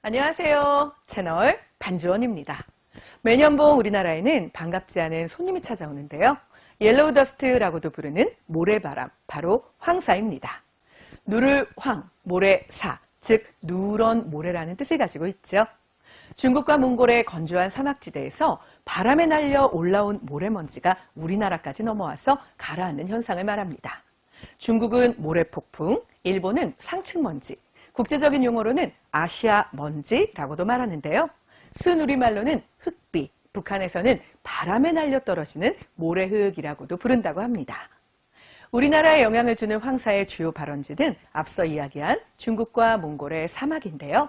안녕하세요. 채널 반주원입니다. 매년 봄 우리나라에는 반갑지 않은 손님이 찾아오는데요. 옐로우 더스트라고도 부르는 모래바람, 바로 황사입니다. 누를 황, 모래 사, 즉 누런 모래라는 뜻을 가지고 있죠. 중국과 몽골의 건조한 사막지대에서 바람에 날려 올라온 모래먼지가 우리나라까지 넘어와서 가라앉는 현상을 말합니다. 중국은 모래폭풍, 일본은 상층먼지, 국제적인 용어로는 아시아 먼지라고도 말하는데요. 순우리말로는 흙비, 북한에서는 바람에 날려 떨어지는 모래흙이라고도 부른다고 합니다. 우리나라에 영향을 주는 황사의 주요 발원지는 앞서 이야기한 중국과 몽골의 사막인데요.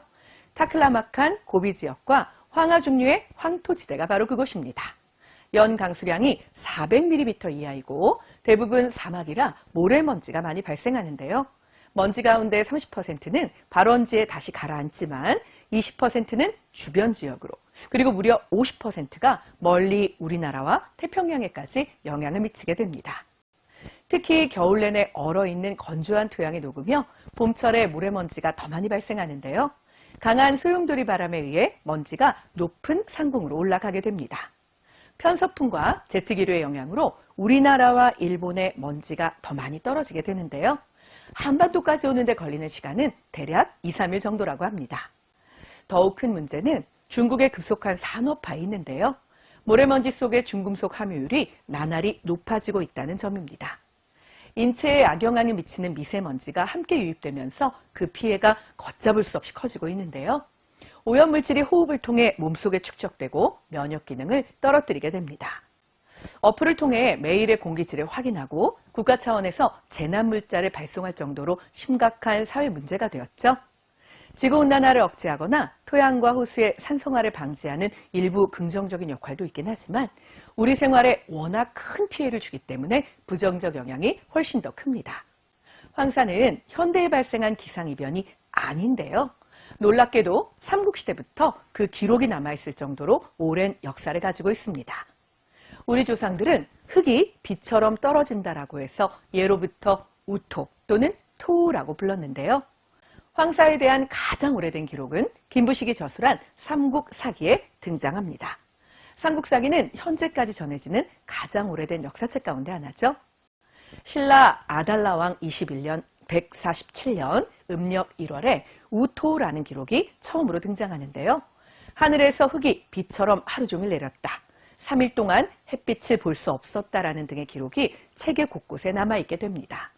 타클라마칸, 고비 지역과 황하 중류의 황토지대가 바로 그곳입니다. 연 강수량이 400mm 이하이고 대부분 사막이라 모래먼지가 많이 발생하는데요. 먼지 가운데 30%는 발원지에 다시 가라앉지만 20%는 주변 지역으로, 그리고 무려 50%가 멀리 우리나라와 태평양에까지 영향을 미치게 됩니다. 특히 겨울 내내 얼어있는 건조한 토양이 녹으며 봄철에 모래먼지가 더 많이 발생하는데요. 강한 소용돌이 바람에 의해 먼지가 높은 상공으로 올라가게 됩니다. 편서풍과 제트기류의 영향으로 우리나라와 일본의 먼지가 더 많이 떨어지게 되는데요. 한반도까지 오는데 걸리는 시간은 대략 2, 3일 정도라고 합니다. 더욱 큰 문제는 중국의 급속한 산업화에 있는데요. 모래먼지 속의 중금속 함유율이 나날이 높아지고 있다는 점입니다. 인체에 악영향을 미치는 미세먼지가 함께 유입되면서 그 피해가 걷잡을 수 없이 커지고 있는데요. 오염물질이 호흡을 통해 몸속에 축적되고 면역 기능을 떨어뜨리게 됩니다. 어플을 통해 매일의 공기질을 확인하고 국가 차원에서 재난물자를 발송할 정도로 심각한 사회 문제가 되었죠. 지구온난화를 억제하거나 토양과 호수의 산성화를 방지하는 일부 긍정적인 역할도 있긴 하지만 우리 생활에 워낙 큰 피해를 주기 때문에 부정적 영향이 훨씬 더 큽니다. 황사는 현대에 발생한 기상이변이 아닌데요. 놀랍게도 삼국시대부터 그 기록이 남아있을 정도로 오랜 역사를 가지고 있습니다. 우리 조상들은 흙이 비처럼 떨어진다라고 해서 예로부터 우토 또는 토라고 불렀는데요. 황사에 대한 가장 오래된 기록은 김부식이 저술한 삼국사기에 등장합니다. 삼국사기는 현재까지 전해지는 가장 오래된 역사책 가운데 하나죠. 신라 아달라왕 21년 147년 음력 1월에 우토라는 기록이 처음으로 등장하는데요. 하늘에서 흙이 비처럼 하루 종일 내렸다. 3일 동안 햇빛을 볼 수 없었다라는 등의 기록이 책의 곳곳에 남아있게 됩니다.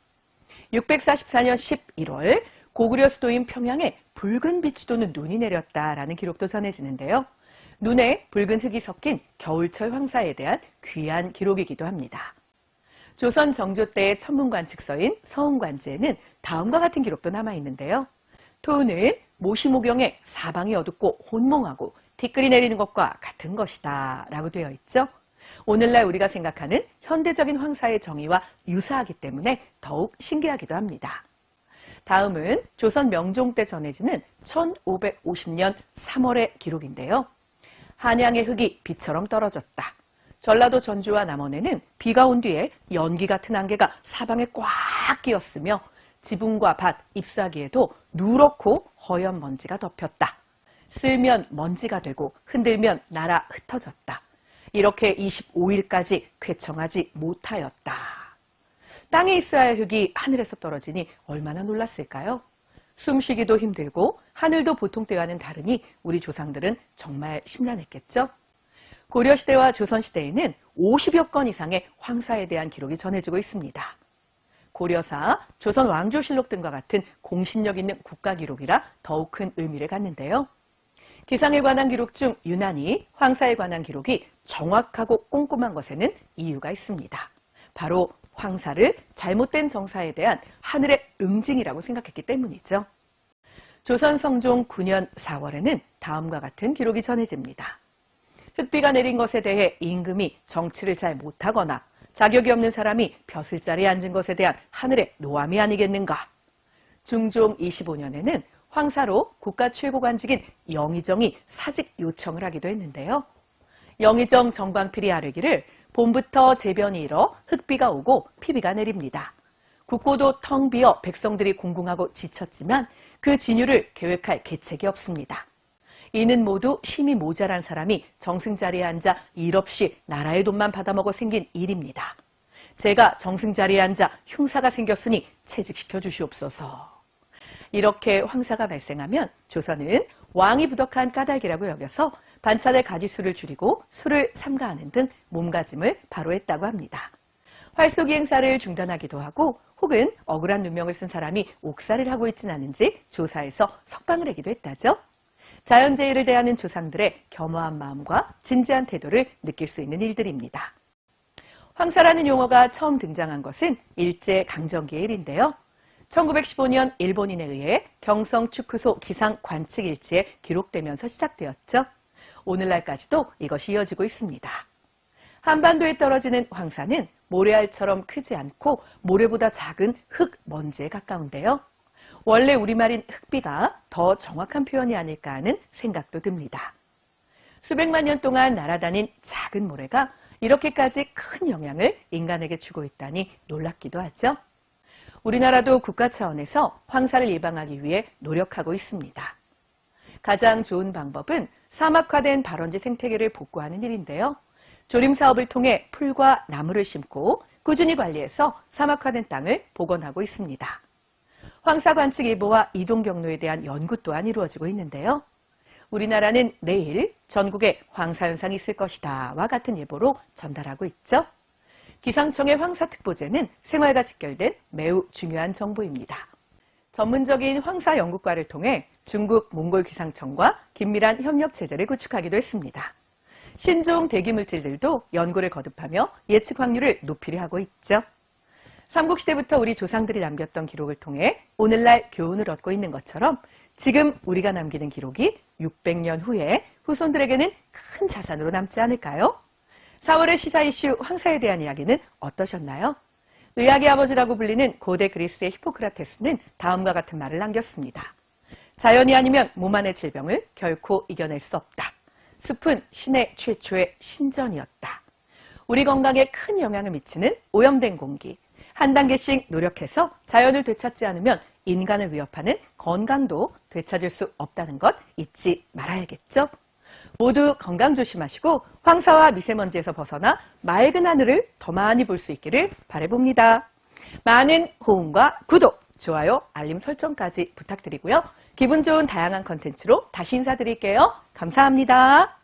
644년 11월 고구려 수도인 평양에 붉은 빛이 도는 눈이 내렸다라는 기록도 전해지는데요. 눈에 붉은 흙이 섞인 겨울철 황사에 대한 귀한 기록이기도 합니다. 조선 정조 때의 천문관측서인 서운관지에는 다음과 같은 기록도 남아있는데요. 토우는 모시모경에 사방이 어둡고 혼몽하고 티끌이 내리는 것과 같은 것이다 라고 되어 있죠. 오늘날 우리가 생각하는 현대적인 황사의 정의와 유사하기 때문에 더욱 신기하기도 합니다. 다음은 조선 명종 때 전해지는 1550년 3월의 기록인데요. 한양의 흙이 비처럼 떨어졌다. 전라도 전주와 남원에는 비가 온 뒤에 연기 같은 안개가 사방에 꽉 끼었으며 지붕과 밭, 잎사귀에도 누렇고 허연 먼지가 덮였다. 쓸면 먼지가 되고 흔들면 날아 흩어졌다. 이렇게 25일까지 쾌청하지 못하였다. 땅에 있어야 할 흙이 하늘에서 떨어지니 얼마나 놀랐을까요? 숨쉬기도 힘들고 하늘도 보통 때와는 다르니 우리 조상들은 정말 심란했겠죠? 고려시대와 조선시대에는 50여 건 이상의 황사에 대한 기록이 전해지고 있습니다. 고려사, 조선 왕조실록 등과 같은 공신력 있는 국가기록이라 더욱 큰 의미를 갖는데요. 기상에 관한 기록 중 유난히 황사에 관한 기록이 정확하고 꼼꼼한 것에는 이유가 있습니다. 바로 황사를 잘못된 정사에 대한 하늘의 응징이라고 생각했기 때문이죠. 조선 성종 9년 4월에는 다음과 같은 기록이 전해집니다. 흙비가 내린 것에 대해 임금이 정치를 잘 못하거나 자격이 없는 사람이 벼슬자리에 앉은 것에 대한 하늘의 노함이 아니겠는가. 중종 25년에는 황사로 국가 최고관직인 영의정이 사직 요청을 하기도 했는데요. 영의정 정광필이 아뢰기를 봄부터 재변이 일어 흙비가 오고 피비가 내립니다. 국고도 텅 비어 백성들이 공공하고 지쳤지만 그 진유를 계획할 계책이 없습니다. 이는 모두 힘이 모자란 사람이 정승자리에 앉아 일 없이 나라의 돈만 받아먹어 생긴 일입니다. 제가 정승자리에 앉아 흉사가 생겼으니 채직시켜 주시옵소서. 이렇게 황사가 발생하면 조선은 왕이 부덕한 까닭이라고 여겨서 반찬의 가지수를 줄이고 술을 삼가하는 등 몸가짐을 바로 했다고 합니다. 활쏘기 행사를 중단하기도 하고 혹은 억울한 누명을 쓴 사람이 옥살이를 하고 있진 않은지 조사해서 석방을 하기도 했다죠. 자연재해를 대하는 조상들의 겸허한 마음과 진지한 태도를 느낄 수 있는 일들입니다. 황사라는 용어가 처음 등장한 것은 일제강점기의 일인데요. 1915년 일본인에 의해 경성축구소 기상 관측 일지에 기록되면서 시작되었죠. 오늘날까지도 이것이 이어지고 있습니다. 한반도에 떨어지는 황사는 모래알처럼 크지 않고 모래보다 작은 흙, 먼지에 가까운데요. 원래 우리말인 흙비가 더 정확한 표현이 아닐까 하는 생각도 듭니다. 수백만 년 동안 날아다닌 작은 모래가 이렇게까지 큰 영향을 인간에게 주고 있다니 놀랍기도 하죠. 우리나라도 국가 차원에서 황사를 예방하기 위해 노력하고 있습니다. 가장 좋은 방법은 사막화된 발원지 생태계를 복구하는 일인데요. 조림 사업을 통해 풀과 나무를 심고 꾸준히 관리해서 사막화된 땅을 복원하고 있습니다. 황사 관측 예보와 이동 경로에 대한 연구 또한 이루어지고 있는데요. 우리나라는 내일 전국에 황사 현상이 있을 것이다와 같은 예보로 전달하고 있죠. 기상청의 황사특보제는 생활과 직결된 매우 중요한 정보입니다. 전문적인 황사 연구과를 통해 중국 몽골 기상청과 긴밀한 협력 체제를 구축하기도 했습니다. 신종 대기물질들도 연구를 거듭하며 예측 확률을 높이려 하고 있죠. 삼국시대부터 우리 조상들이 남겼던 기록을 통해 오늘날 교훈을 얻고 있는 것처럼 지금 우리가 남기는 기록이 600년 후에 후손들에게는 큰 자산으로 남지 않을까요? 4월의 시사 이슈 황사에 대한 이야기는 어떠셨나요? 의학의 아버지라고 불리는 고대 그리스의 히포크라테스는 다음과 같은 말을 남겼습니다. 자연이 아니면 몸 안의 질병을 결코 이겨낼 수 없다. 숲은 신의 최초의 신전이었다. 우리 건강에 큰 영향을 미치는 오염된 공기. 한 단계씩 노력해서 자연을 되찾지 않으면 인간을 위협하는 건강도 되찾을 수 없다는 것 잊지 말아야겠죠? 모두 건강 조심하시고 황사와 미세먼지에서 벗어나 맑은 하늘을 더 많이 볼 수 있기를 바라봅니다. 많은 호응과 구독, 좋아요, 알림 설정까지 부탁드리고요. 기분 좋은 다양한 컨텐츠로 다시 인사드릴게요. 감사합니다.